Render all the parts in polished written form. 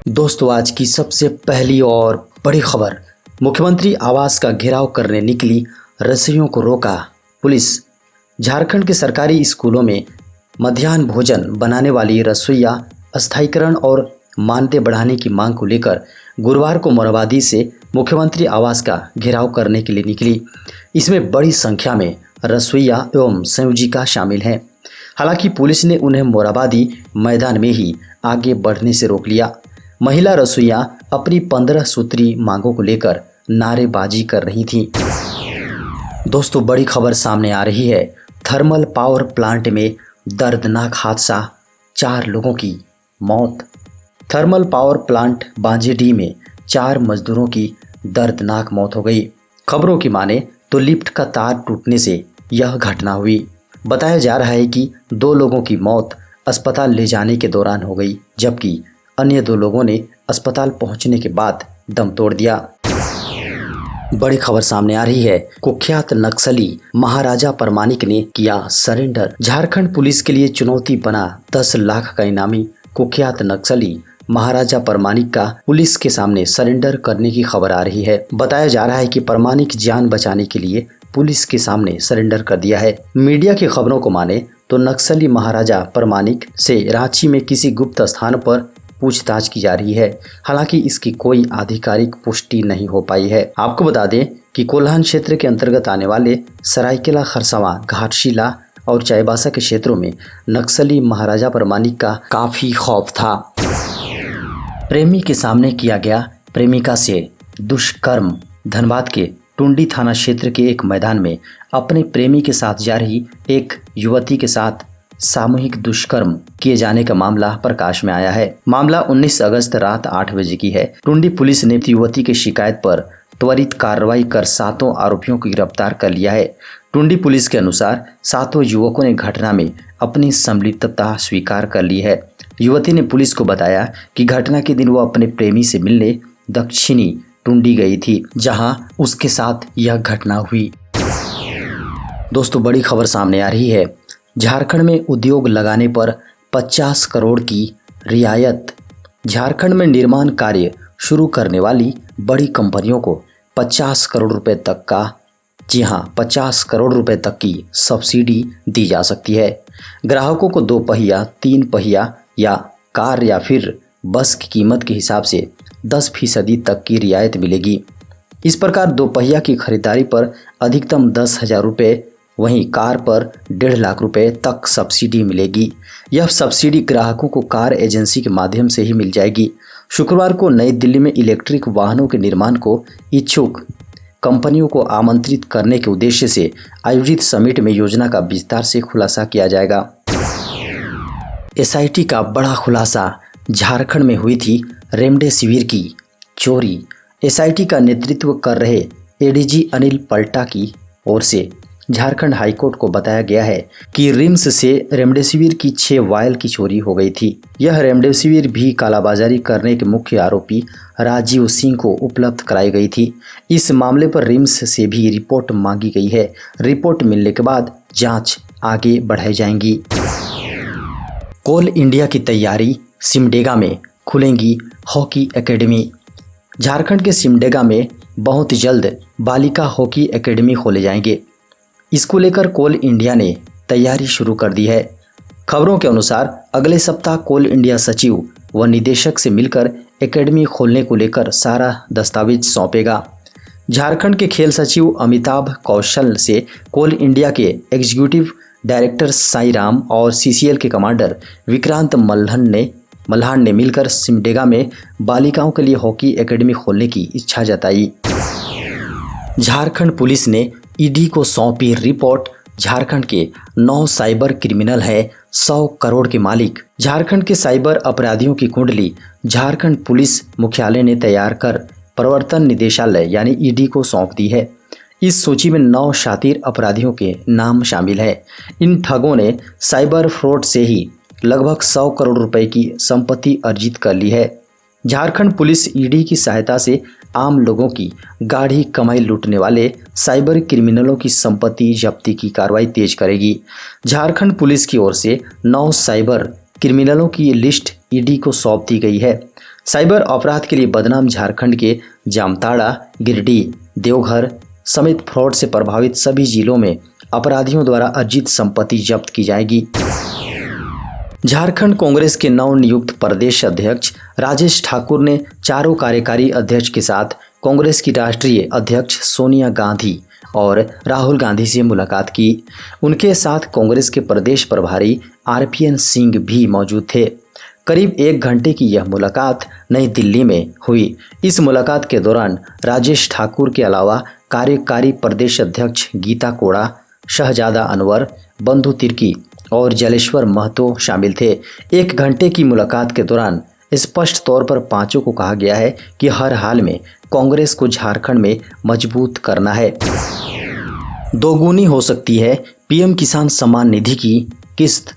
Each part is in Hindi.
दोस्तों, आज की सबसे पहली और बड़ी खबर। मुख्यमंत्री आवास का घेराव करने निकली रसोइयों को रोका पुलिस। झारखंड के सरकारी स्कूलों में मध्याह्न भोजन बनाने वाली रसोइया स्थायीकरण और मानदेय बढ़ाने की मांग को लेकर गुरुवार को मोरहाबादी से मुख्यमंत्री आवास का घेराव करने के लिए निकली। इसमें बड़ी संख्या में रसोइया एवं संयोजिका शामिल हैं। हालांकि पुलिस ने उन्हें मोरहाबादी मैदान में ही आगे बढ़ने से रोक लिया। महिला रसोइया अपनी 15 सूत्री मांगों को लेकर नारेबाजी कर रही थीं। दोस्तों, बड़ी खबर सामने आ रही है। थर्मल पावर प्लांट में दर्दनाक हादसा, 4 लोगों की मौत। थर्मल पावर प्लांट बांजेडीह में 4 मजदूरों की दर्दनाक मौत हो गई। खबरों की माने तो लिफ्ट का तार टूटने से यह घटना हुई। बताया जा रहा है कि 2 लोगों की मौत अस्पताल ले जाने के दौरान हो गई, जबकि अन्य 2 लोगों ने अस्पताल पहुंचने के बाद दम तोड़ दिया। बड़ी खबर सामने आ रही है। कुख्यात नक्सली महाराजा परमानिक ने किया सरेंडर। झारखंड पुलिस के लिए चुनौती बना 10 लाख का इनामी कुख्यात नक्सली महाराजा परमानिक का पुलिस के सामने सरेंडर करने की खबर आ रही है। बताया जा रहा है कि परमानिक जान बचाने के लिए पुलिस के सामने सरेंडर कर दिया है। मीडिया की खबरों को माने तो नक्सली महाराजा परमानिक से रांची में किसी गुप्त स्थान पर पूछताछ की जा रही है। हालांकि इसकी कोई आधिकारिक पुष्टि नहीं हो पाई है। आपको बता दें कि कोल्हान क्षेत्र के अंतर्गत आने वाले सरायकेला, खरसावां, घाटशिला और चाईबासा के क्षेत्रों में नक्सली महाराजा परमानिक का काफी खौफ था। प्रेमी के सामने किया गया प्रेमिका से दुष्कर्म। धनबाद के टुंडी थाना क्षेत्र के एक मैदान में अपने प्रेमी के साथ जा रही एक युवती के साथ सामूहिक दुष्कर्म किए जाने का मामला प्रकाश में आया है। मामला 19 अगस्त रात 8 बजे की है। टुंडी पुलिस ने युवती की शिकायत पर त्वरित कार्रवाई कर 7 आरोपियों को गिरफ्तार कर लिया है। टुंडी पुलिस के अनुसार 7 युवकों ने घटना में अपनी संलिप्तता स्वीकार कर ली है। युवती ने पुलिस को बताया कि घटना के दिन वो अपने प्रेमी से मिलने दक्षिणी टुंडी गई थी, जहां उसके साथ यह घटना हुई। दोस्तों, बड़ी खबर सामने आ रही है। झारखंड में उद्योग लगाने पर 50 करोड़ की रियायत। झारखंड में निर्माण कार्य शुरू करने वाली बड़ी कंपनियों को 50 करोड़ रुपए तक का 50 करोड़ रुपए तक की सब्सिडी दी जा सकती है। ग्राहकों को 2 पहिया, 3 पहिया या कार या फिर बस की कीमत के हिसाब से 10% तक की रियायत मिलेगी। इस प्रकार 2 पहिया की खरीदारी पर अधिकतम 10,000 रुपये, वहीं कार पर 1.5 लाख रुपए तक सब्सिडी मिलेगी। यह सब्सिडी ग्राहकों को कार एजेंसी के माध्यम से ही मिल जाएगी। शुक्रवार को नई दिल्ली में इलेक्ट्रिक वाहनों के निर्माण को इच्छुक कंपनियों को आमंत्रित करने के उद्देश्य से आयोजित समिट में योजना का विस्तार से खुलासा किया जाएगा। एसआईटी का बड़ा खुलासा। झारखंड में हुई थी रेमडेसिविर की चोरी। एसआईटी का नेतृत्व कर रहे एडीजी अनिल पल्टा की ओर से झारखंड हाईकोर्ट को बताया गया है कि रिम्स से रेमडेसिविर की 6 वायल की चोरी हो गई थी। यह रेमडेसिविर भी कालाबाजारी करने के मुख्य आरोपी राजीव सिंह को उपलब्ध कराई गई थी। इस मामले पर रिम्स से भी रिपोर्ट मांगी गई है। रिपोर्ट मिलने के बाद जांच आगे बढ़ाई जाएंगी। कोल इंडिया की तैयारी। सिमडेगा में खुलेंगी हॉकी एकेडमी। झारखंड के सिमडेगा में बहुत जल्द बालिका हॉकी एकेडमी खोले जाएंगे। इसको लेकर कोल इंडिया ने तैयारी शुरू कर दी है। खबरों के अनुसार अगले सप्ताह कोल इंडिया सचिव व निदेशक से मिलकर एकेडमी खोलने को लेकर सारा दस्तावेज सौंपेगा। झारखंड के खेल सचिव अमिताभ कौशल से कोल इंडिया के एग्जीक्यूटिव डायरेक्टर साई राम और सीसीएल के कमांडर विक्रांत मल्हान ने मिलकर सिमडेगा में बालिकाओं के लिए हॉकी एकेडमी खोलने की इच्छा जताई। झारखंड पुलिस ने ईडी को सौंपी रिपोर्ट। झारखंड के 9 साइबर क्रिमिनल है 100 करोड़ के मालिक। झारखंड के साइबर अपराधियों की कुंडली झारखंड पुलिस मुख्यालय ने तैयार कर प्रवर्तन निदेशालय यानी ईडी को सौंप दी है। इस सूची में 9 शातिर अपराधियों के नाम शामिल है। इन ठगों ने साइबर फ्रॉड से ही लगभग 100 करोड़ रुपए की संपत्ति अर्जित कर ली है। झारखंड पुलिस ईडी की सहायता से आम लोगों की गाढ़ी कमाई लूटने वाले साइबर क्रिमिनलों की संपत्ति जब्ती की कार्रवाई तेज करेगी। झारखंड पुलिस की ओर से 9 साइबर क्रिमिनलों की लिस्ट ईडी को सौंप दी गई है। साइबर अपराध के लिए बदनाम झारखंड के जामताड़ा, गिरिडीह, देवघर समेत फ्रॉड से प्रभावित सभी जिलों में अपराधियों द्वारा अर्जित संपत्ति जब्त की जाएगी। झारखंड कांग्रेस के नवनियुक्त प्रदेश अध्यक्ष राजेश ठाकुर ने चारों कार्यकारी अध्यक्ष के साथ कांग्रेस की राष्ट्रीय अध्यक्ष सोनिया गांधी और राहुल गांधी से मुलाकात की। उनके साथ कांग्रेस के प्रदेश प्रभारी आरपीएन सिंह भी मौजूद थे। करीब 1 घंटे की यह मुलाकात नई दिल्ली में हुई। इस मुलाकात के दौरान राजेश ठाकुर के अलावा कार्यकारी प्रदेश अध्यक्ष गीता कोड़ा, शहजादा अनवर, बंधु तिर्की और जलेश्वर महतो शामिल थे। 1 घंटे की मुलाकात के दौरान स्पष्ट तौर पर पांचों को कहा गया है कि हर हाल में कांग्रेस को झारखंड में मजबूत करना है। दोगुनी हो सकती है पीएम किसान सम्मान निधि की किस्त।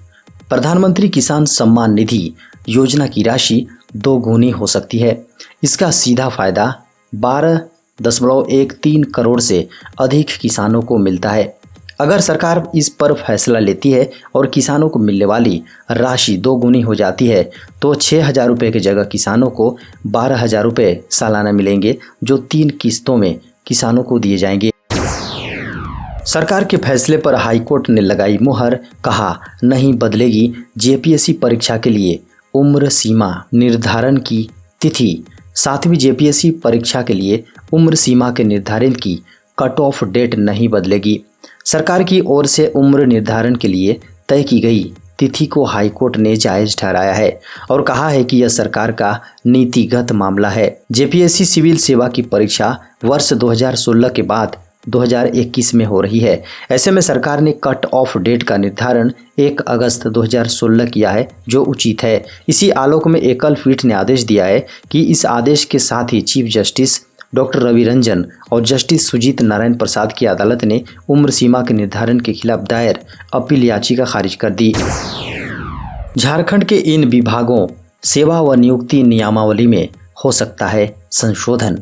प्रधानमंत्री किसान सम्मान निधि योजना की राशि दोगुनी हो सकती है। इसका सीधा फायदा 12.13 करोड़ से अधिक किसानों को मिलता है। अगर सरकार इस पर फैसला लेती है और किसानों को मिलने वाली राशि दोगुनी हो जाती है तो 6,000 रुपये की जगह किसानों को 12,000 रुपये सालाना मिलेंगे, जो 3 किस्तों में किसानों को दिए जाएंगे। सरकार के फैसले पर हाईकोर्ट ने लगाई मुहर, कहा नहीं बदलेगी जेपीएससी परीक्षा के लिए उम्र सीमा निर्धारण की तिथि। 7वीं जेपीएससी परीक्षा के लिए उम्र सीमा के निर्धारण की कट ऑफ डेट नहीं बदलेगी। सरकार की ओर से उम्र निर्धारण के लिए तय की गई तिथि को हाईकोर्ट ने जायज ठहराया है और कहा है कि यह सरकार का नीतिगत मामला है। जेपीएससी सिविल सेवा की परीक्षा वर्ष 2016 के बाद 2021 में हो रही है। ऐसे में सरकार ने कट ऑफ डेट का निर्धारण 1 अगस्त 2016 किया है, जो उचित है। इसी आलोक में एकल पीठ ने आदेश दिया है कि इस आदेश के साथ ही chief justice doctor Ravi Ranjan और जस्टिस सुजीत नारायण प्रसाद की अदालत ने उम्र सीमा के निर्धारण के खिलाफ दायर अपील याचिका खारिज कर दी। झारखंड के इन विभागों सेवा व नियुक्ति नियमावली में हो सकता है संशोधन।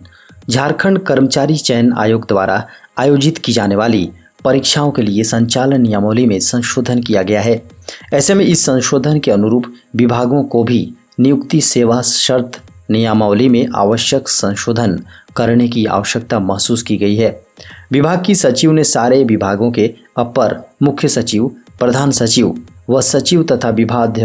झारखंड कर्मचारी चयन आयोग द्वारा आयोजित की जाने वाली परीक्षाओं के लिए संचालन नियमावली में संशोधन किया गया है। ऐसे में इस संशोधन के अनुरूप विभागों को भी नियुक्ति सेवा शर्त नियमावली में आवश्यक संशोधन करने की आवश्यकता महसूस की गई है। विभाग की सचिव ने सारे विभागों के अपर मुख्य सचिव, प्रधान सचिव व सचिव तथा विभाग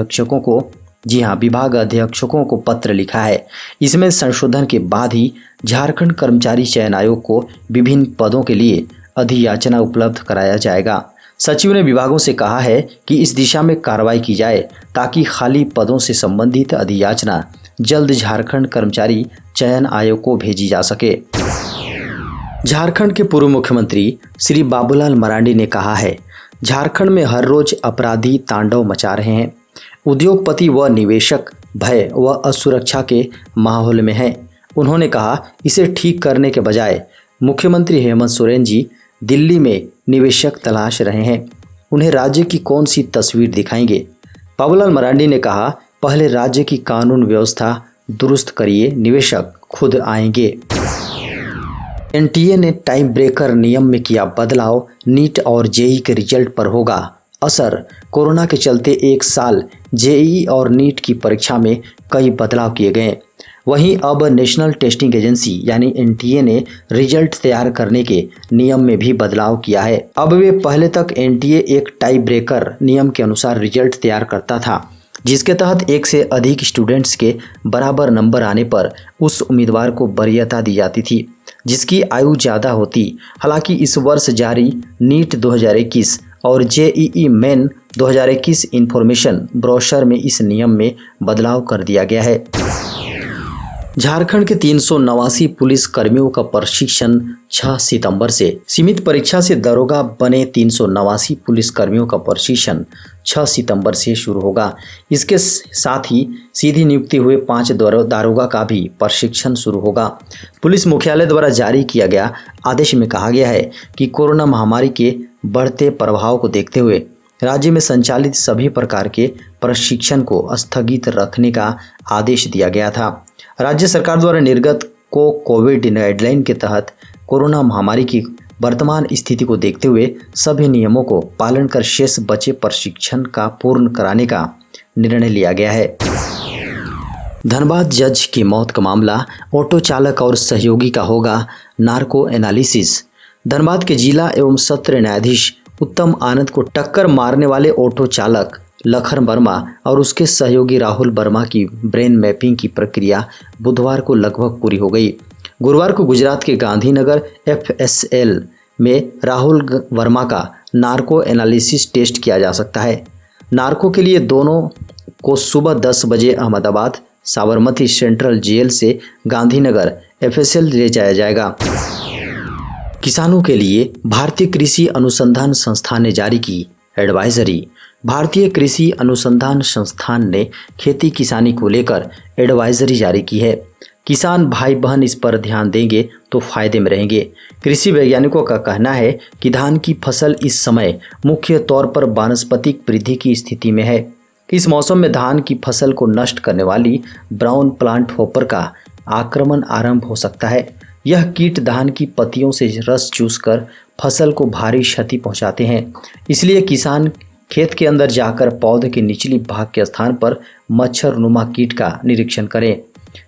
अध्यक्षकों को पत्र लिखा है। इसमें संशोधन के बाद ही झारखंड कर्मचारी चयन आयोग को विभिन्न पदों के लिए अधियाचना उपलब्ध कराया जाएगा। सचिव ने विभागों से कहा है कि इस दिशा में कार्रवाई की जाए ताकि खाली पदों से संबंधित अधियाचना जल्द झारखंड कर्मचारी चयन आयोग को भेजी जा सके। झारखंड के पूर्व मुख्यमंत्री श्री बाबूलाल मरांडी ने कहा है, झारखंड में हर रोज अपराधी तांडव मचा रहे हैं। उद्योगपति व निवेशक भय व असुरक्षा के माहौल में हैं। उन्होंने कहा, इसे ठीक करने के बजाय मुख्यमंत्री हेमंत सोरेन जी दिल्ली में निवेशक तलाश रहे हैं। उन्हें राज्य की कौन सी तस्वीर दिखाएंगे। बाबूलाल मरांडी ने कहा, पहले राज्य की कानून व्यवस्था दुरुस्त करिए, निवेशक खुद आएंगे। एनटीए ने टाइम ब्रेकर नियम में किया बदलाव, नीट और जेईई के रिजल्ट पर होगा असर। कोरोना के चलते 1 साल जेईई और नीट की परीक्षा में कई बदलाव किए गए। वहीं अब नेशनल टेस्टिंग एजेंसी यानी एनटीए ने रिजल्ट तैयार करने के नियम में भी बदलाव किया है। अब वे पहले तक एनटीए एक टाई ब्रेकर नियम के अनुसार रिजल्ट तैयार करता था, जिसके तहत 1 से अधिक स्टूडेंट्स के बराबर नंबर आने पर उस उम्मीदवार को वरीयता दी जाती थी जिसकी आयु ज़्यादा होती। हालांकि इस वर्ष जारी नीट 2021 और जेईई मेन 2021 इंफॉर्मेशन ब्रोशर में इस नियम में बदलाव कर दिया गया है। झारखंड के 389 पुलिस कर्मियों का प्रशिक्षण 6 सितंबर से। सीमित परीक्षा से दरोगा बने 389 पुलिस कर्मियों का प्रशिक्षण 6 सितंबर से शुरू होगा। इसके साथ ही सीधी नियुक्ति हुए 5 दारोगा का भी प्रशिक्षण शुरू होगा। पुलिस मुख्यालय द्वारा जारी किया गया आदेश में कहा गया है कि कोरोना महामारी के बढ़ते प्रभाव को देखते हुए राज्य में संचालित सभी प्रकार के प्रशिक्षण को स्थगित रखने का आदेश दिया गया था। राज्य सरकार द्वारा निर्गत को कोविड गाइडलाइन के तहत कोरोना महामारी की वर्तमान स्थिति को देखते हुए सभी नियमों को पालन कर शेष बचे प्रशिक्षण का पूर्ण कराने का निर्णय लिया गया है। धनबाद जज की मौत का मामला, ऑटो चालक और सहयोगी का होगा नार्को एनालिसिस। धनबाद के जिला एवं सत्र न्यायाधीश उत्तम आनंद को टक्कर मारने वाले ऑटो चालक लखन वर्मा और उसके सहयोगी राहुल वर्मा की ब्रेन मैपिंग की प्रक्रिया बुधवार को लगभग पूरी हो गई। गुरुवार को गुजरात के गांधीनगर FSL में राहुल वर्मा का नार्को एनालिसिस टेस्ट किया जा सकता है। नार्को के लिए दोनों को सुबह 10 बजे अहमदाबाद साबरमती सेंट्रल जेल से गांधीनगर FSL ले जाया जाएगा। किसानों के लिए भारतीय कृषि अनुसंधान संस्थान ने जारी की एडवाइजरी। भारतीय कृषि अनुसंधान संस्थान ने खेती किसानी को लेकर एडवाइजरी जारी की है। किसान भाई बहन इस पर ध्यान देंगे तो फायदे में रहेंगे। कृषि वैज्ञानिकों का कहना है कि धान की फसल इस समय मुख्य तौर पर वानस्पतिक वृद्धि की स्थिति में है। इस मौसम में धान की फसल को नष्ट करने वाली ब्राउन प्लांट हॉपर का आक्रमण आरंभ हो सकता है। यह कीट धान की पत्तियों से रस चूसकर फसल को भारी क्षति पहुंचाते हैं। इसलिए किसान खेत के अंदर जाकर पौधे के निचली भाग के स्थान पर मच्छर नुमा कीट का निरीक्षण करें।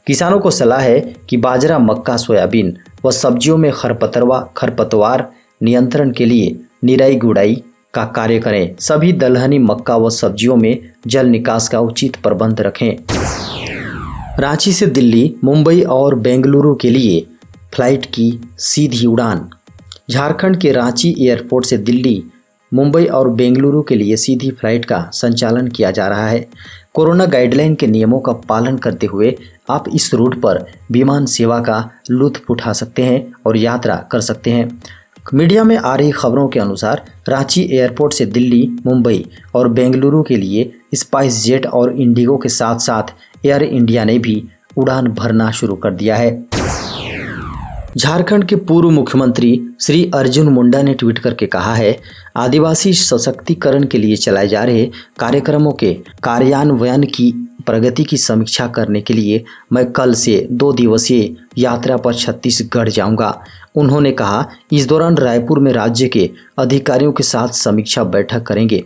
किसानों को सलाह है कि बाजरा, मक्का, सोयाबीन व सब्जियों में खरपतवार नियंत्रण के लिए निराई गुड़ाई का कार्य करें। सभी दलहनी मक्का व सब्जियों में जल निकास का उचित प्रबंध रखें। रांची से दिल्ली, मुंबई और बेंगलुरु के लिए फ्लाइट की सीधी उड़ान। झारखंड के रांची एयरपोर्ट से दिल्ली, मुंबई और बेंगलुरु के लिए सीधी फ्लाइट का संचालन किया जा रहा है। कोरोना गाइडलाइन के नियमों का पालन करते हुए आप इस रूट पर विमान सेवा का लुत्फ उठा सकते हैं और यात्रा कर सकते हैं। मीडिया में आ रही खबरों के अनुसार रांची एयरपोर्ट से दिल्ली, मुंबई और बेंगलुरु के लिए स्पाइस जेट और इंडिगो के साथ साथ एयर इंडिया ने भी उड़ान भरना शुरू कर दिया है। झारखंड के पूर्व मुख्यमंत्री श्री अर्जुन मुंडा ने ट्वीट करके कहा है, आदिवासी सशक्तिकरण के लिए चलाए जा रहे कार्यक्रमों के कार्यान्वयन की प्रगति की समीक्षा करने के लिए मैं कल से 2 दिवसीय यात्रा पर छत्तीसगढ़ जाऊंगा। उन्होंने कहा, इस दौरान रायपुर में राज्य के अधिकारियों के साथ समीक्षा बैठक करेंगे,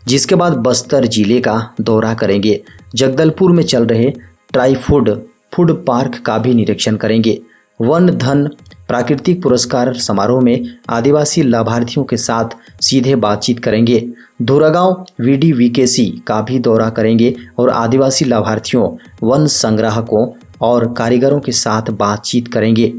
जिसके बाद बस्तर जिले का दौरा करेंगे। जगदलपुर में चल रहे ट्राईफूड फूड पार्क का भी निरीक्षण करेंगे। वन धन प्राकृतिक पुरस्कार समारोह में आदिवासी लाभार्थियों के साथ सीधे बातचीत करेंगे। धुरागांव VDVKC का भी दौरा करेंगे और आदिवासी लाभार्थियों, वन संग्राहकों और कारीगरों के साथ बातचीत करेंगे।